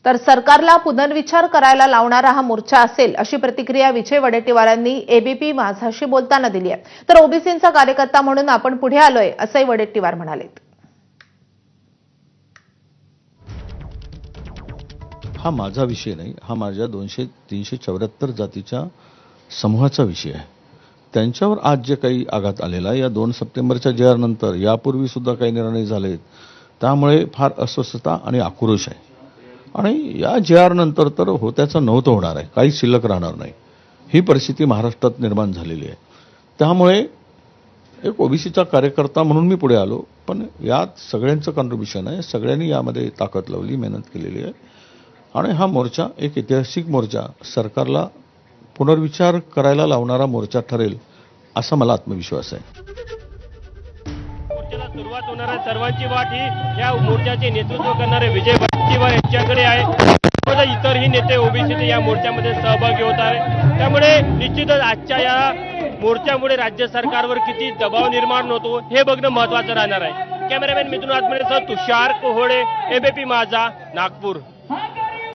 तर सरकारला पुनर्विचार करायला लावणारा हा मोर्चा असेल अशी प्रतिक्रिया विजय वडेट्टीवारांनी एबीपी माझाशी बोलताना दिली आहे। तर ओबीसींचा कार्यकर्ता म्हणून आपण पुढे आलोय असंही वडेट्टीवार म्हणाले। हा माझा विषय नाही, हा माझ्या 374 जातीच्या समूहाचा विषय आहे। त्यांच्यावर आज जे काही आघात आलेला या 2 सप्टेंबरच्या JR नंतर यापूर्वी सुद्धा काही निर्णय झालेत, त्यामुळे फार अस्वस्थता आणि आक्रोश आहे आणि या JR नंतर तर होत्याचं नव्हतं होणार आहे, काही शिल्लक राहणार नाही। ही परिस्थिती महाराष्ट्रात निर्माण झालेली आहे। त्यामुळे एक ओबीसीचा कार्यकर्ता म्हणून मी पुढे आलो, पण यात सगळ्यांचं कॉन्ट्रिब्युशन आहे, सगळ्यांनी यामध्ये ताकद लावली, मेहनत केलेली आहे आणि हा मोर्चा एक ऐतिहासिक मोर्चा सरकारला पुनर्विचार करायला लावणारा मोर्चा ठरेल असा मला आत्मविश्वास आहे। मोर्चाला सुरुवात होणार आहे। सर्वांची वाट ही या मोर्चाचे नेतृत्व करणारे विजय वडेट्टीवार यांच्याकडे आहे। इतरही नेते ओबीसी या मोर्चामध्ये सहभागी होत आहे। त्यामुळे निश्चितच आजच्या या मोर्चामुळे राज्य सरकारवर किती दबाव निर्माण होतो हे बघणं महत्त्वाचं राहणार आहे। कॅमेरामॅन मिथुन आत्मनेसह तुषार कोहोळे, एबीपी माझा, नागपूर।